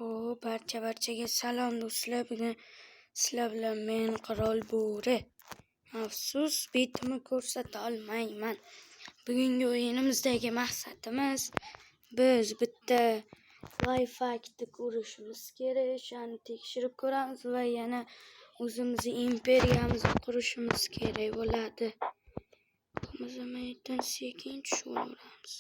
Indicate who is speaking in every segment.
Speaker 1: Barchaga salom do'stlar. Bugun sizlar bilan men Qirol Bo'ri. Afsus, betimni ko'rsata olmayman. Bugungi o'yinimizdagi maqsadimiz biz bitta Wi-Fi'ni ko'rishimiz kerak. Shuni tekshirib ko'ramiz va yana o'zimizning imperiyamizni qurishimiz kerak bo'ladi. Qimizmaydan sekin tushaveramiz.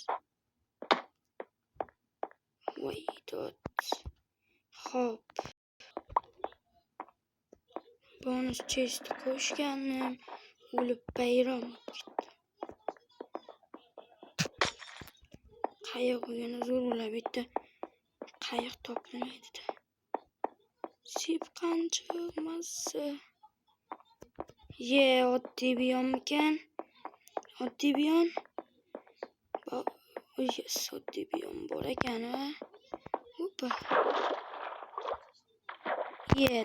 Speaker 1: Hop. Bonus chest qo'shganim o'lib bayram ketdi. Qayiq o'yini zo'r bo'ladi. Bitta qayiq topilmaydi-da. Sepqanchimasi. Oddiy biyommikan? Oddiy biyom. Oddiy biyom bor ekan-a. Hoppa.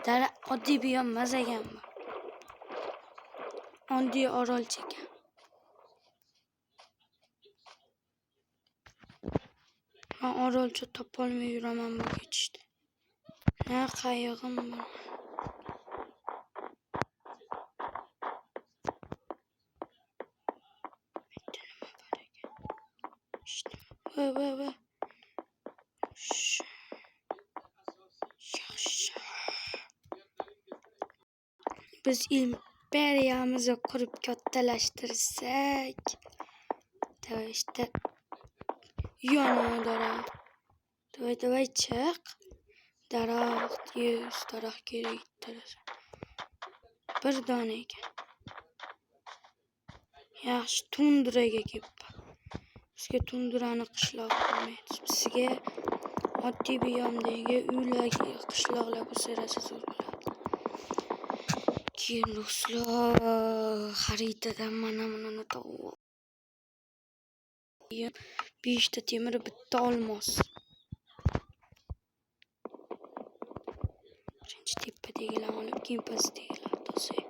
Speaker 1: Dara oddiy biyom emas ekan bu. Oddiy orolcha ekan. Men orolcha topolmay yuraman bu ketishda. Na qayig'im bor. Bitta nima bor ekan? Va. Biz imperiyamizni qurib kattalashtirsak, işte yonadara. Давай chiq. Daraxt, daraxt kerak. Bir dona ekan. Yaxshi tundraga kelibdi. Bizga tundrani qishloq bo'lmaydi. Bizga oddiy biyomdagi uylarga qishloqlar bo'lsa zo'r bo'ladi. Keyin do'stlar, xaritadan mana buni topib. 5 ta temir, bitta olmos. Birinchi tepadagilarni olib, keyin pastdagilarni to'say.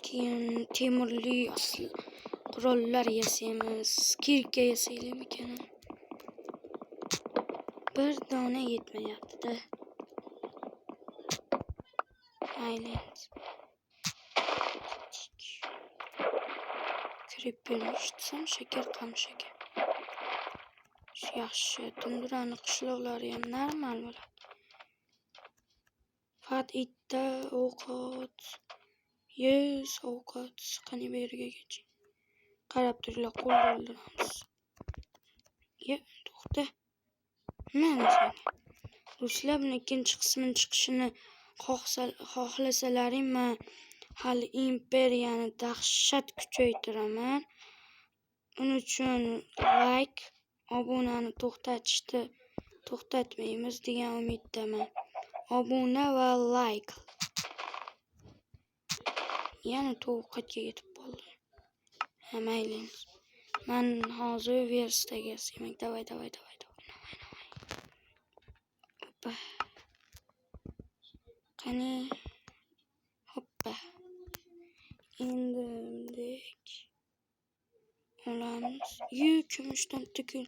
Speaker 1: Keyin temirli qurollar yasaymiz. Kirka yasaylikmikan? Bir dona yetmayapti-da. Island. Krepelishsam shakar qamshaka. Yaxshi, tundrani qishloqlari ham normal bo'ladi. Faqat itda ovqat, ovqat qani beriga kechi. Qarab turinglar, qo'lda o'ldiramiz. To'xta. Mana senga. Do'stlar, buning ikkinchi qismini chiqishini xohlasalaring, men hali imperiyani dahshat kuchaytiraman. Uning uchun like, obunani to'xtatmaymiz degan umiddaman. Obuna va like. Yana to'qatga yetib qoldim. Mayli. Men hozir verstaga yasayman. Davay. Hoppa. Qani. Hoppa. Endimdek. Olamiz. Kumushdan tukul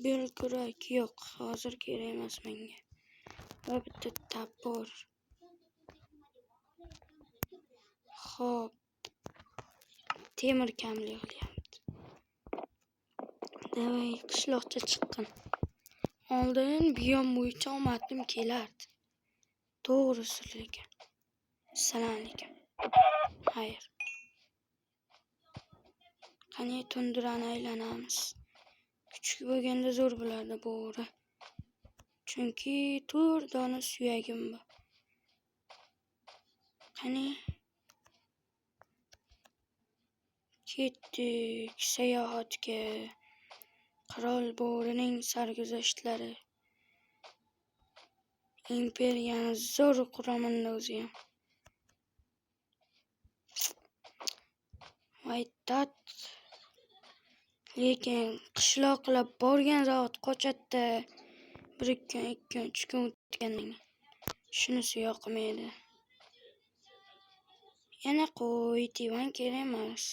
Speaker 1: belkurak yo'q. Hozir kerak emas menga. Va bitta tapor. Hop. Temir kamlik qilyapti. Davay, qishloqcha chiqqan. Oldin biyom bo'yicha omadim kelardi. To'g'risi lekin. Assalom alaykum. Xayr. Qani tundrani aylanamiz. Kichik bo'lganda zo'r bo'lardi bo'ri. Chunki 4 dona suyagim bor. Qani ketdik sayohatga. Qirol Bo'rining sarguzashtlari. Imperiyani zo'r quraman o'zi ham. Aytat. Lekin qishloqlar borgan zot qochadi. 1 kun, 2 kun, 3 kun o'tgandan shunisi yoqmaydi. Yana qo'y, divan kerak emas.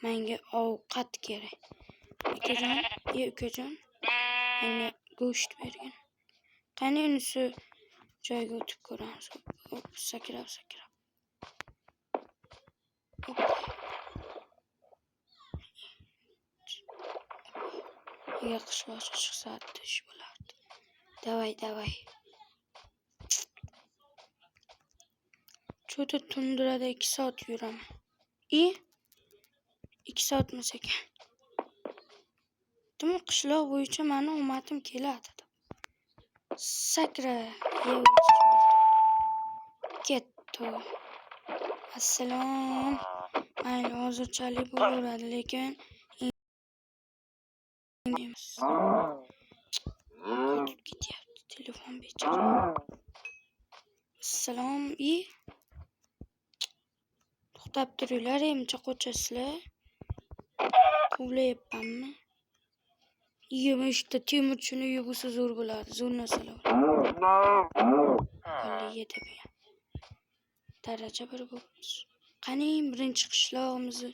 Speaker 1: Menga ovqat kerak. Ukajon. menga go'sht bergin. Qani unisi joyiga o'tib ko'ramiz. Hop, sakrab. Hop. Agar qishloqqa chiqsa ish bo'lardi. Davay. Cho'ta tundirada 2 soat yuraman. 2 soatmas ekan. Demak, qishloq bo'yicha meni omadim keladi. Sakra. Ketdi. Assalom. Mayli, hozirchalik bo'laveradi, lekin ketyapti telefon bechora. Assalom. To'xtab turinglar, emcha qo'chasizlar. Quvlayapmanmi? Yemishda temirchini yug'isi zo'r bo'ladi, zo'r narsalar. Vallahi deb. Daraja bir bo'libmiz. Qani birinchi qishlog'imizni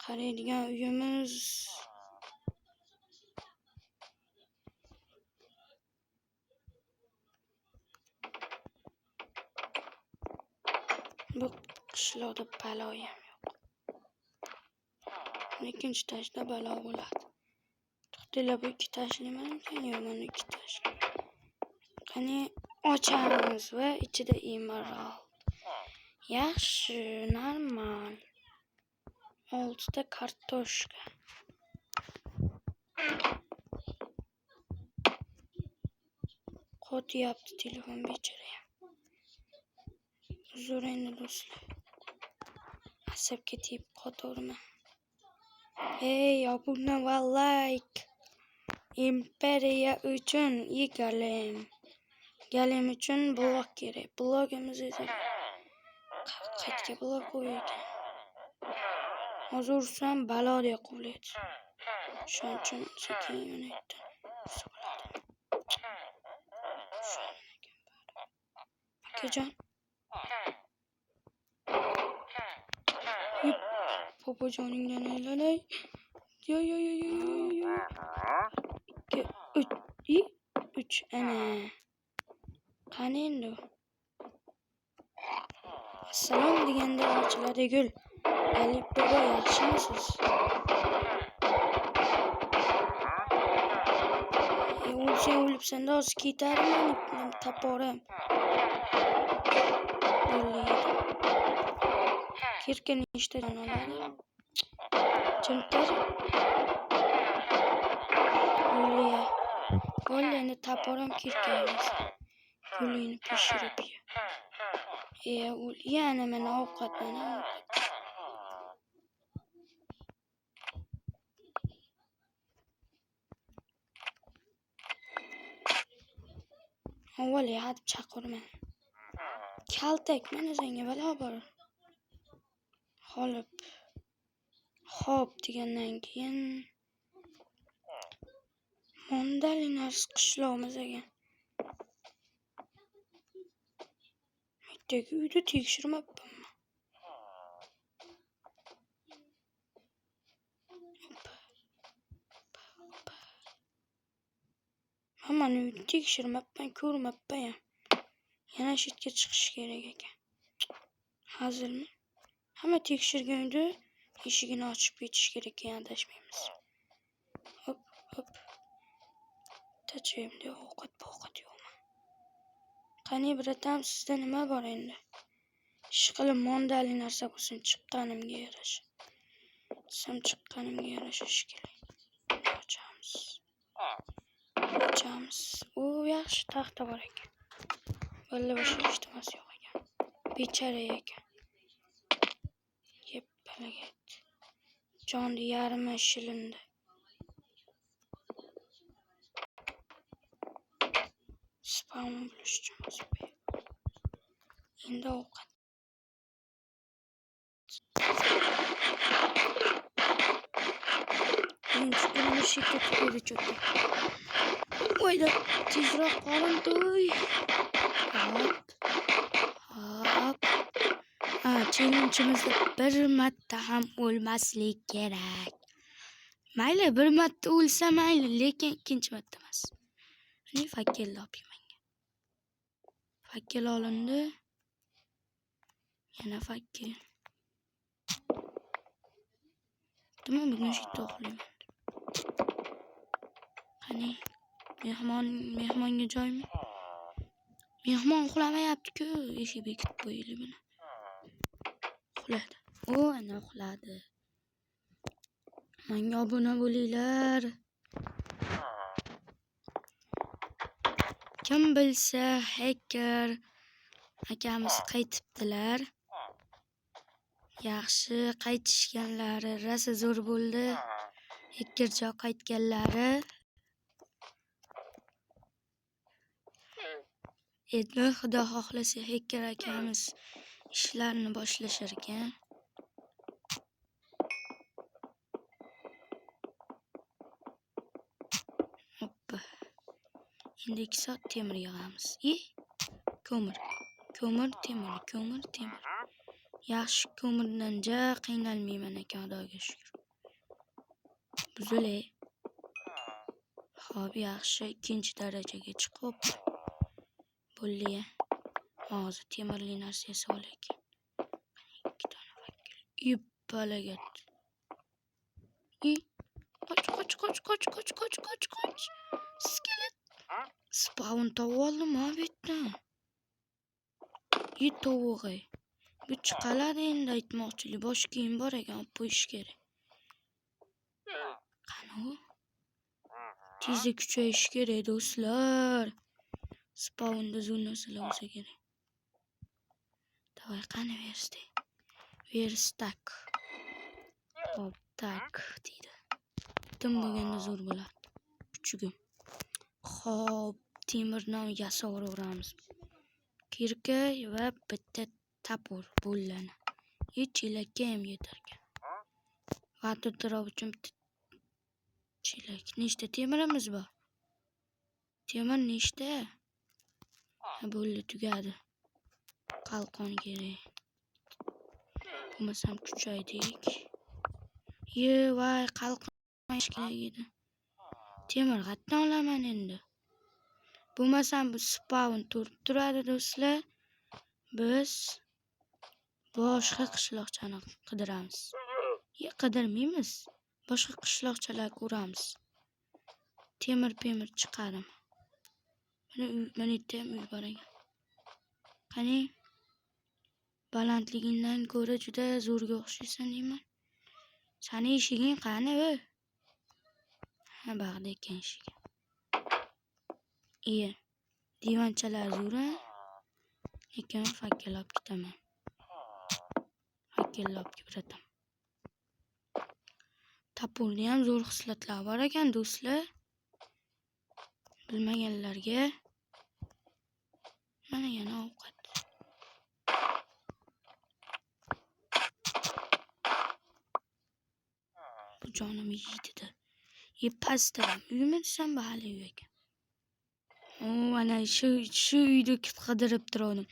Speaker 1: qaraydigan uyimiz. Bu qishloqda balo ham yo'q. Ikkinchi tashda balo bo'ladi. To'xtanglar, bu 2 tashlaymanmi? Yo'q, mana 2 tash. Qani ochamiz va ichida emerald. Yaxshi, normal. 6 ta kartoshka. Qo'tyapti telefon bechora. Uzr endi do'stlar. Asabga tegib qo'taverman. Ey, obuna va like. Imperiya uchun galim uchun blok kerak. Blogimiz esa qayerga blok qo'ygan? Hozir ursam balodek quvlaydi. Shuning uchun sekin yo'naydi. Akajon. Popojoningdan aylanay. Yo. 3 ana. Qani endi? Assalom deganda ochiladi gul. Alif bobo, yaxshimisiz? Sen o'libsan-da, hozir ketarman, taporam. Kirkani ishdan oladi. Chimtar. Bo'ldi, endi taporam kirkamiz. Gulini pishirib ye. Yana mana ovqat. Avval hadib chaqirman. Kaltak, mana senga balo bor. Xo'p degandan keyin Mondalinas qishlog'imiz ekan. Bittagi uyda tekshirmabman. Hammani uyda tekshirmabman, ko'rmabman ham. Yana shitga chiqish kerak ekan. Hazilmi? Hamma tekshirgan uyda eshigini ochib ketish kerak ekan, adashmaymiz. Hop. Tachayimda ovqat yo'qmi? Qani bratam, sizda nima bor endi? Ishqilib mondali narsa bo'lsin, chiqqanimga yarasha. Ish kerak. Ochamiz. O, yaxshi taxta bor ekan. Valla boshqa ishtimas yo'q ekan. Bechara ekan. Yeb balagat. Jonni yarimi shilindi. Spam bo'lish uchun endi ovqat. Endi shikka tutadi cho'ta. Oyda tezroq qolim to'y. Hop. Challenge'imizda bir marta ham o'lmaslik kerak. Mayli, bir marta o'lsa mayli, lekin ikkinchi marta emas. Mana fakkelni olib menga. Fakkel olindi. Yana fakkel. Nima bugun shitda uxlayman. Qani, mehmonga joymi? Mehmon uxlamayapti-ku, eshik bekitib qo'yaylik buni. Uxladi. Ana uxladi. Menga obuna bo'linglar. Kim bilsa, hacker akamiz qaytibdilar. Yaxshi qaytishganlari rosa zo'r bo'ldi. Hackercha qaytganlari. Endi xudo xohlasa hacker akamiz ishlarni boshlashar ekan. Hoppa. Endi 2 soat temir yig'amiz. Ko'mir, temir. Yaxshi ko'mirdan ja qiynalmayman ekan, Xudoga shukr. Buzilay. Xo'p, yaxshi 2-darajaga chiqib bo'ldi. Hozir temirli narsa yasab olaylik. 2 dona fakkel. Balagat. Qoch. Skelet. Spawn tavib oldim ha bu yerdan. Tovug'i. Bu chiqaladi endi aytmoqchilik. Bosh kiyim bor ekan, olib qo'yish kerak. Qani u? Tezlik kuchayishi kerak do'stlar. Spawnda zo'r narsalar bo'lsa kerak. Davay, qani verstak. Hop, tak deydi. Tim bo'lganda zo'r bo'ladi. Kuchugim. Hop, temirdan yasaveramiz. Kirka va bitta tapur bo'ladi. Chelakka ham yetar ekan. Water drop uchun chelak. Nechta temirimiz bor? Temir nechta? Bo'ldi, tugadi. Qalqon kerak. Bo'lmasam kuchaydik. Voy, qalqon kerak edi. Temir qatdan olaman endi. Bo'lmasam bu spawn turadi do'stlar. Biz boshqa qishloqchani qidiramiz. Qidirmaymiz. Boshqa qishloqchalar ko'ramiz. Temir chiqadim. Mana yerda ham uy bor ekan. Qani, balandligingdan ko'ra juda zo'rga o'xshaysan deyman. Sani eshiging qani u? Bag'da ekan eshigi. Divanchalar zo'r-a? Lekin fakkel olib ketaman. Tapurda ham zo'r xislatlar bor ekan do'stlar. Bilmaganlarga. Mana yana ovqat. Bu jonim yeydi-da. Pastda uymi desam, hali uy ekan. Ana shu uyda qidirib turdim.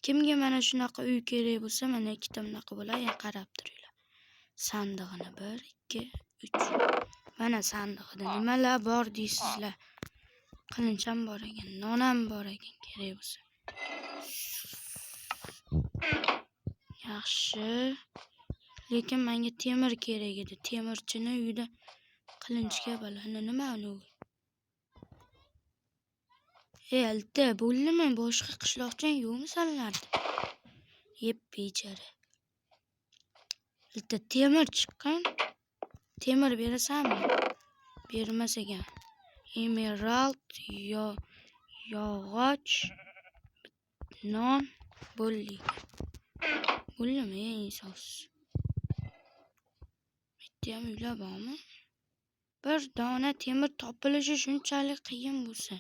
Speaker 1: Kimga mana shunaqa uy kerak bo'lsa, mana ikkita bunaqa bo'lar, qarab turinglar. Sandig'ini 1, 2, 3. Mana sandig'ida nimalar bor deysizlar. Qilinch ham bor ekan, non ham bor ekan, kerak bo'lsa. Yaxshi. Lekin menga temir kerak edi. Temirchini uyda qilinchga bo'ladi. Nima u? Alta, bo'ldimi? Boshqa qishloqchang yo'qmi sanlarda? Bechara. Alta temir chiqqan. Temir berasanmi? Bermas ekan. Emerald yog'och non bo'ldi. Bo'ldimi? Insos. Bitta ham uylar bormi? Bir dona temir topilishi shunchalik qiyin bo'lsa.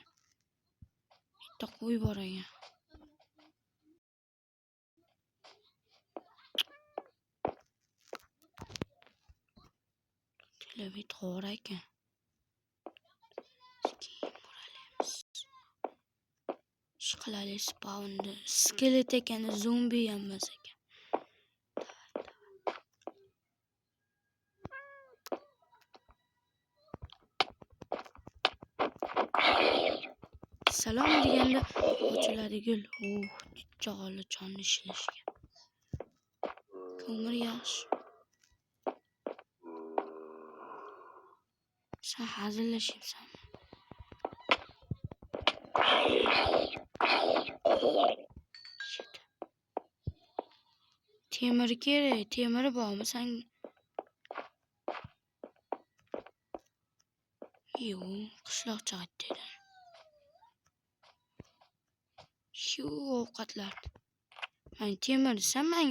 Speaker 1: Bitta qo'y bor ekan. Televit g'or ekan. Ishqilali spawnda skelet ekan, zombi ham emas ekan. assalom deganda ochiladi gul. Jog'lichonni ishlashga. Ko'mir yaxshi. Sen hazillashyapsanmi? Temir kerak. Temiri bormi sen? Yo'q, qishloqcha aytdi. Shu ovqatlar. Men temir desam, menga